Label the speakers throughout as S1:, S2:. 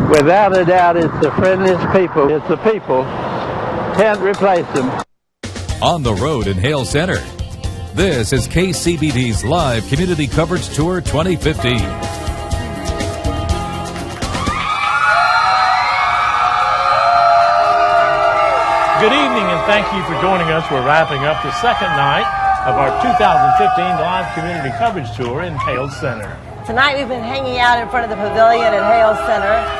S1: Without a doubt, it's the friendliest people. It's the people. Can't replace them.
S2: On the road in Hale Center. This is KCBD's Live Community Coverage Tour 2015.
S3: Good evening, and thank you for joining us. We're wrapping up the second night of our 2015 Live Community Coverage Tour in Hale Center.
S4: Tonight we've been hanging out in front of the pavilion at Hale Center.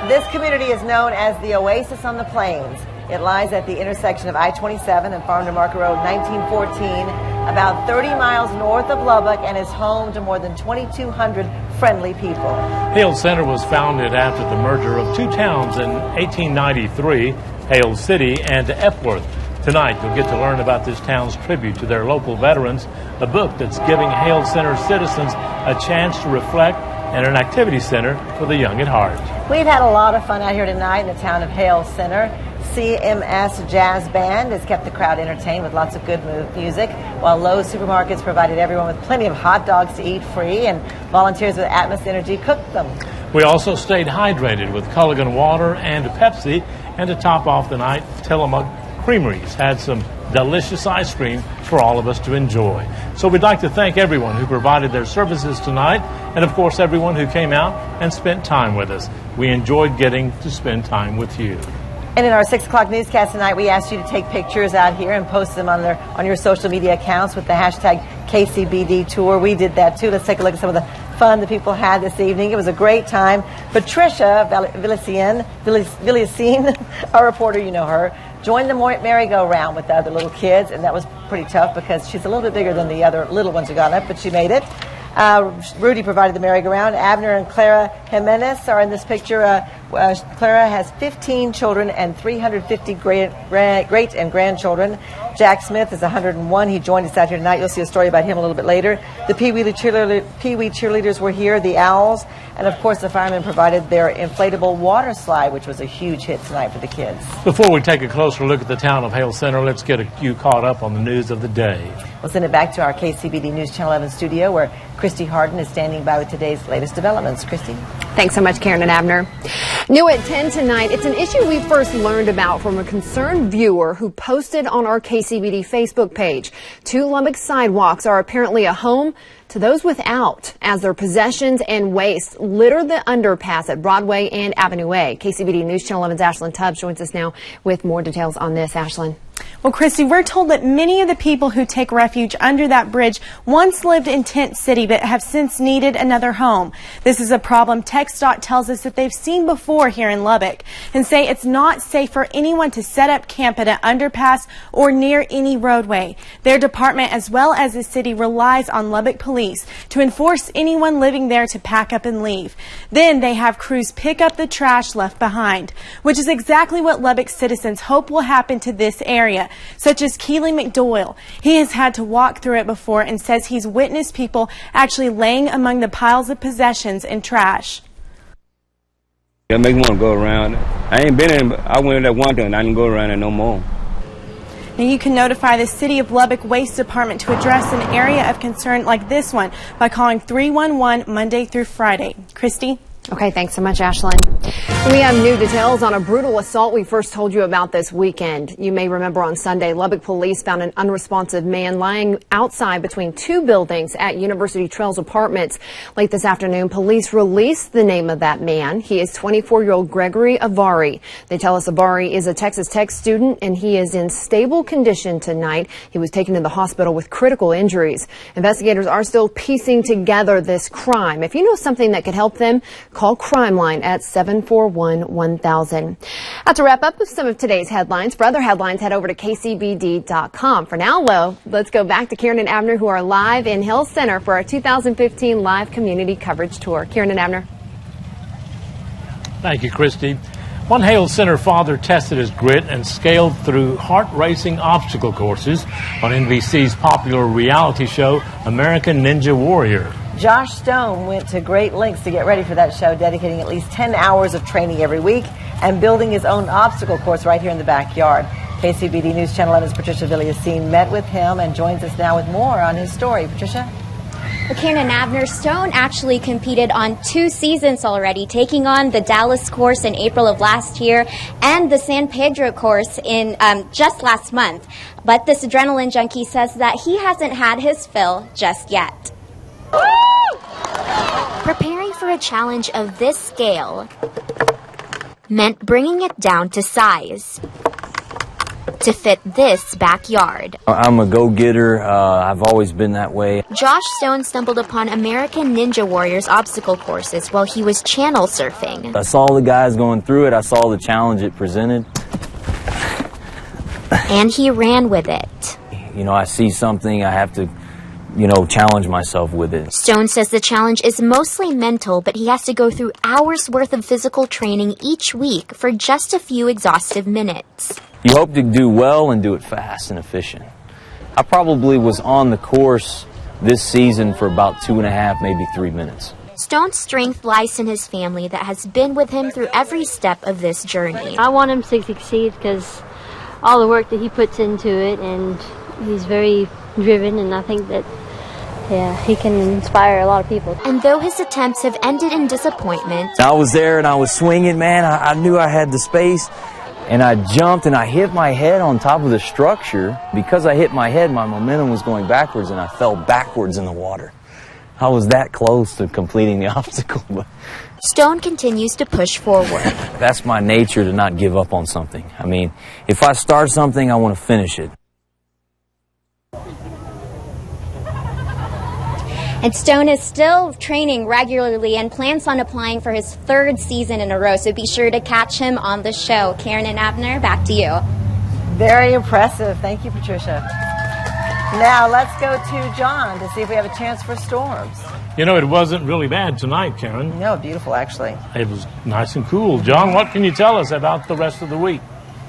S4: This community is known as the Oasis on the Plains. It lies at the intersection of I-27 and Farm to Market Road 1914, about 30 miles north of Lubbock, and is home to more than 2,200 friendly people.
S3: Hale Center was founded after the merger of two towns in 1893, Hale City and Epworth. Tonight, you'll get to learn about this town's tribute to their local veterans, a book that's giving Hale Center citizens a chance to reflect, and an activity center for the young at heart.
S4: We've had a lot of fun out here tonight in the town of Hale Center. CMS Jazz Band has kept the crowd entertained with lots of good music, while Lowe's Supermarkets provided everyone with plenty of hot dogs to eat free, and volunteers with Atmos Energy cooked them.
S3: We also stayed hydrated with Culligan water and Pepsi, and to top off the night, Tillamook Creameries had some delicious ice cream for all of us to enjoy. So we'd like to thank everyone who provided their services tonight, and of course everyone who came out and spent time with us. We enjoyed getting to spend time with you.
S4: And in our 6 o'clock newscast tonight, we asked you to take pictures out here and post them on your social media accounts with the hashtag KCBD Tour. We did that too. Let's take a look at some of the fun that people had this evening. It was a great time. Patricia Villasine, our reporter, you know her, joined the merry-go-round with the other little kids, and that was pretty tough because she's a little bit bigger than the other little ones who got up, but she made it. Rudy provided the merry-go-round. Abner and Clara Jimenez are in this picture. Clara has 15 children and 350 great and grandchildren. Jack Smith is 101. He joined us out here tonight. You'll see a story about him a little bit later. The Pee Wee cheerleaders were here, the Owls, and of course the firemen provided their inflatable water slide, which was a huge hit tonight for the kids.
S3: Before we take a closer look at the town of Hale Center, let's get you caught up on the news of the day.
S4: We'll send it back to our KCBD News Channel 11 studio, where Christy Harden is standing by with today's latest developments. Christy?
S5: Thanks so much, Karen and Abner. New at 10 tonight, it's an issue we first learned about from a concerned viewer who posted on our KCBD Facebook page. 2 Lubbock sidewalks are apparently a home to those without, as their possessions and waste litter the underpass at Broadway and Avenue A. KCBD News Channel 11's Ashlyn Tubbs joins us now with more details on this. Ashlyn.
S6: Well, Christy, we're told that many of the people who take refuge under that bridge once lived in Tent City but have since needed another home. This is a problem TxDOT tells us that they've seen before here in Lubbock, and say it's not safe for anyone to set up camp at an underpass or near any roadway. Their department, as well as the city, relies on Lubbock police to enforce anyone living there to pack up and leave. Then they have crews pick up the trash left behind, which is exactly what Lubbock citizens hope will happen to this area, such as Keely McDoyle. He has had to walk through it before and says he's witnessed people actually laying among the piles of possessions and trash.
S7: It makes me want to go around. I ain't been in, I went in there one time and I didn't go around it no more.
S6: Now you can notify the City of Lubbock Waste Department to address an area of concern like this one by calling 311 Monday through Friday. Christy?
S5: Okay, thanks so much, Ashlyn. We have new details on a brutal assault we first told you about this weekend. You may remember on Sunday, Lubbock police found an unresponsive man lying outside between 2 buildings at University Trails Apartments. Late this afternoon, police released the name of that man. He is 24-year-old Gregory Avari. They tell us Avari is a Texas Tech student and he is in stable condition tonight. He was taken to the hospital with critical injuries. Investigators are still piecing together this crime. If you know something that could help them, call Crime Line at 741-1000. To wrap up with some of today's headlines. For other headlines, head over to kcbd.com. For now, let's go back to Karen and Abner, who are live in Hale Center for our 2015 Live Community Coverage Tour. Karen and Abner.
S3: Thank you, Christy. One Hale Center father tested his grit and scaled through heart-racing obstacle courses on NBC's popular reality show, American Ninja Warrior.
S4: Josh Stone went to great lengths to get ready for that show, dedicating at least 10 hours of training every week and building his own obstacle course right here in the backyard. KCBD News Channel 11's Patricia Villasine met with him and joins us now with more on his story. Patricia?
S8: Well, Karen and Abner, Stone actually competed on 2 seasons already, taking on the Dallas course in April of last year and the San Pedro course in just last month. But this adrenaline junkie says that he hasn't had his fill just yet. Preparing for a challenge of this scale meant bringing it down to size to fit this backyard.
S9: I'm a go-getter. I've always been that way.
S8: Josh Stone stumbled upon American Ninja Warrior's obstacle courses while he was channel surfing.
S9: I saw the guys going through it. I saw the challenge it presented.
S8: And he ran with it.
S9: You know, I see something, I have to, challenge myself with it.
S8: Stone says the challenge is mostly mental, but he has to go through hours worth of physical training each week for just a few exhaustive minutes.
S9: You hope to do well and do it fast and efficient. I probably was on the course this season for about 2.5, maybe 3 minutes.
S8: Stone's strength lies in his family that has been with him through every step of this journey.
S10: I want him to succeed because all the work that he puts into it, and he's very driven, and I think that he can inspire a lot of people.
S8: And though his attempts have ended in disappointment,
S9: I was there and I was swinging, man. I knew I had the space. And I jumped and I hit my head on top of the structure. Because I hit my head, my momentum was going backwards and I fell backwards in the water. I was that close to completing the obstacle.
S8: Stone continues to push forward.
S9: That's my nature, to not give up on something. I mean, if I start something, I want to finish it.
S8: And Stone is still training regularly and plans on applying for his 3rd season in a row, so be sure to catch him on the show. Karen and Abner, back to you.
S4: Very impressive. Thank you, Patricia. Now let's go to John to see if we have a chance for storms.
S3: You know, it wasn't really bad tonight, Karen.
S4: No, beautiful, actually.
S3: It was nice and cool. John, what can you tell us about the rest of the week?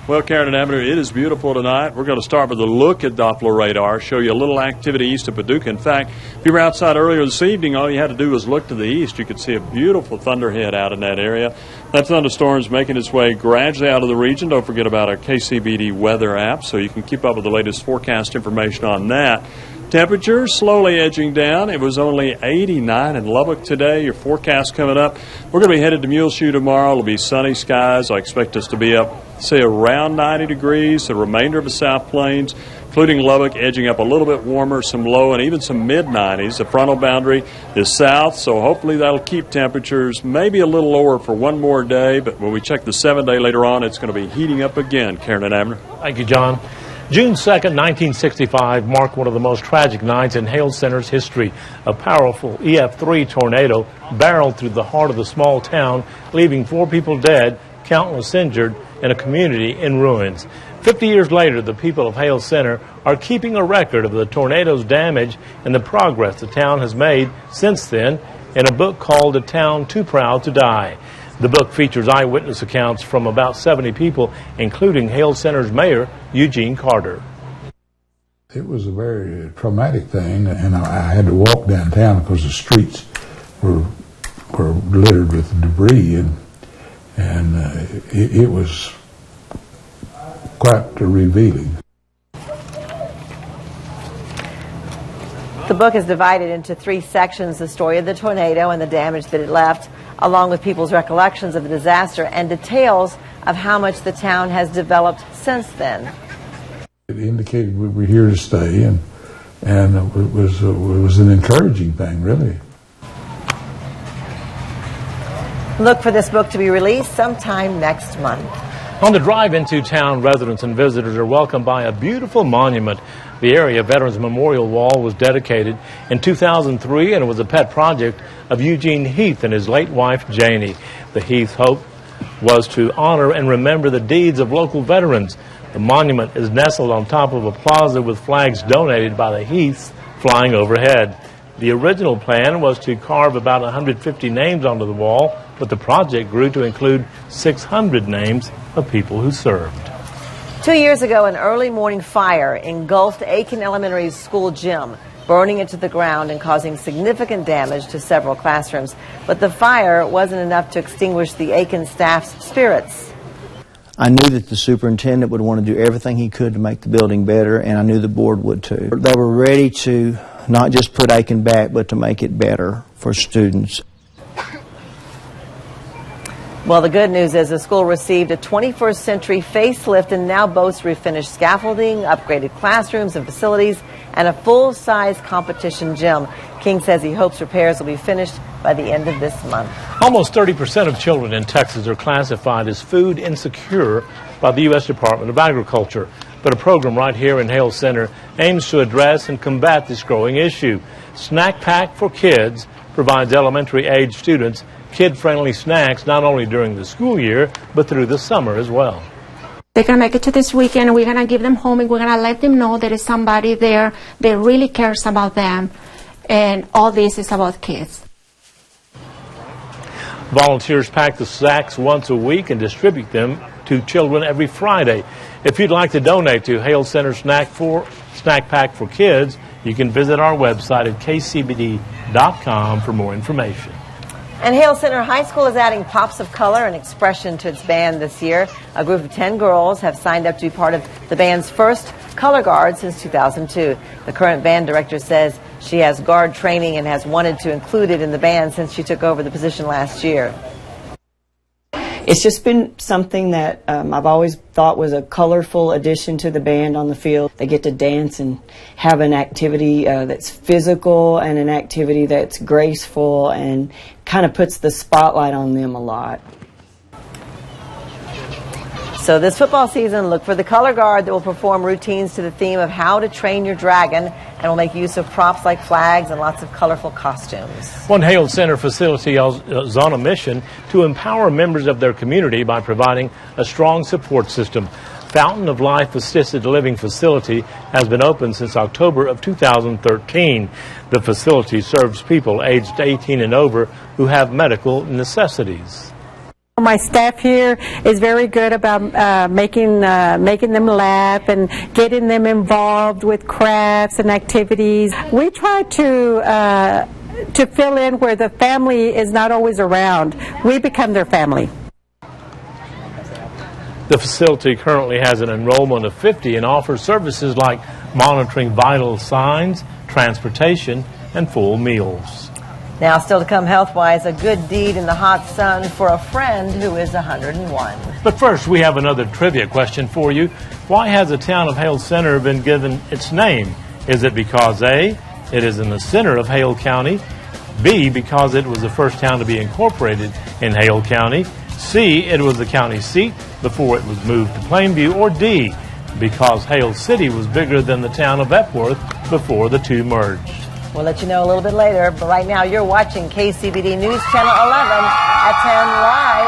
S11: Well, Karen and Abner, it is beautiful tonight. We're going to start with a look at Doppler radar, show you a little activity east of Paducah. In fact, if you were outside earlier this evening, all you had to do was look to the east. You could see a beautiful thunderhead out in that area. That thunderstorm's making its way gradually out of the region. Don't forget about our KCBD weather app, so you can keep up with the latest forecast information on that. Temperature slowly edging down. It was only 89 in Lubbock today. Your forecast coming up. We're going to be headed to Muleshoe tomorrow. It'll be sunny skies. I expect us to be up, say, around 90 degrees. The remainder of the South Plains, including Lubbock, edging up a little bit warmer, some low and even some mid-90s. The frontal boundary is south, so hopefully that'll keep temperatures maybe a little lower for one more day. But when we check the 7-day later on, it's going to be heating up again. Karen and Abner.
S3: Thank you, John. June 2nd, 1965 marked one of the most tragic nights in Hale Center's history. A powerful EF3 tornado barreled through the heart of the small town, leaving 4 people dead, countless injured, and a community in ruins. 50 years later, the people of Hale Center are keeping a record of the tornado's damage and the progress the town has made since then in a book called A Town Too Proud to Die. The book features eyewitness accounts from about 70 people, including Hale Center's mayor, Eugene Carter.
S12: It was a very traumatic thing, and I had to walk downtown because the streets were littered with debris, and it was quite revealing.
S4: The book is divided into 3 sections: the story of the tornado and the damage that it left, along with people's recollections of the disaster and details of how much the town has developed since then.
S12: It indicated we were here to stay, and it was an encouraging thing, really.
S4: Look for this book to be released sometime next month.
S3: On the drive into town, residents and visitors are welcomed by a beautiful monument. The area Veterans Memorial Wall was dedicated in 2003 and it was a pet project of Eugene Heath and his late wife, Janie. The Heath's hope was to honor and remember the deeds of local veterans. The monument is nestled on top of a plaza with flags donated by the Heaths flying overhead. The original plan was to carve about 150 names onto the wall, but the project grew to include 600 names of people who served.
S4: 2 years ago, an early morning fire engulfed Aiken Elementary School gym, burning it to the ground and causing significant damage to several classrooms. But the fire wasn't enough to extinguish the Aiken staff's spirits.
S13: I knew that the superintendent would want to do everything he could to make the building better, and I knew the board would too. They were ready to not just put Aiken back, but to make it better for students.
S4: Well, the good news is the school received a 21st century facelift and now boasts refinished scaffolding, upgraded classrooms and facilities, and a full-size competition gym. King says he hopes repairs will be finished by the end of this month.
S3: Almost 30% of children in Texas are classified as food insecure by the U.S. Department of Agriculture. But a program right here in Hale Center aims to address and combat this growing issue. Snack Pack for Kids provides elementary-age students kid-friendly snacks not only during the school year, but through the summer as well.
S14: They're going to make it to this weekend, and we're going to give them home, and we're going to let them know there is somebody there that really cares about them, and all this is about kids.
S3: Volunteers pack the sacks once a week and distribute them to children every Friday. If you'd like to donate to Hale Center Snack Pack for Kids, you can visit our website at kcbd.com for more information.
S4: And Hale Center High School is adding pops of color and expression to its band this year. A group of 10 girls have signed up to be part of the band's first color guard since 2002. The current band director says she has guard training and has wanted to include it in the band since she took over the position last year.
S15: It's just been something that I've always thought was a colorful addition to the band on the field. They get to dance and have an activity that's physical and an activity that's graceful and kind of puts the spotlight on them a lot.
S4: So this football season, look for the color guard that will perform routines to the theme of how to train your dragon and will make use of props like flags and lots of colorful costumes.
S3: One Hale Center facility is on a mission to empower members of their community by providing a strong support system. Fountain of Life Assisted Living Facility has been open since October of 2013. The facility serves people aged 18 and over who have medical necessities.
S16: My staff here is very good about making them laugh and getting them involved with crafts and activities. We try to fill in where the family is not always around. We become their family.
S3: The facility currently has an enrollment of 50 and offers services like monitoring vital signs, transportation, and full meals.
S4: Now, still to come health-wise, a good deed in the hot sun for a friend who is 101.
S3: But first, we have another trivia question for you. Why has the town of Hale Center been given its name? Is it because A, it is in the center of Hale County, B, because it was the first town to be incorporated in Hale County, C, it was the county seat before it was moved to Plainview, or D, because Hale City was bigger than the town of Epworth before the two merged?
S4: We'll let you know a little bit later, but right now you're watching KCBD News Channel 11 at 10 live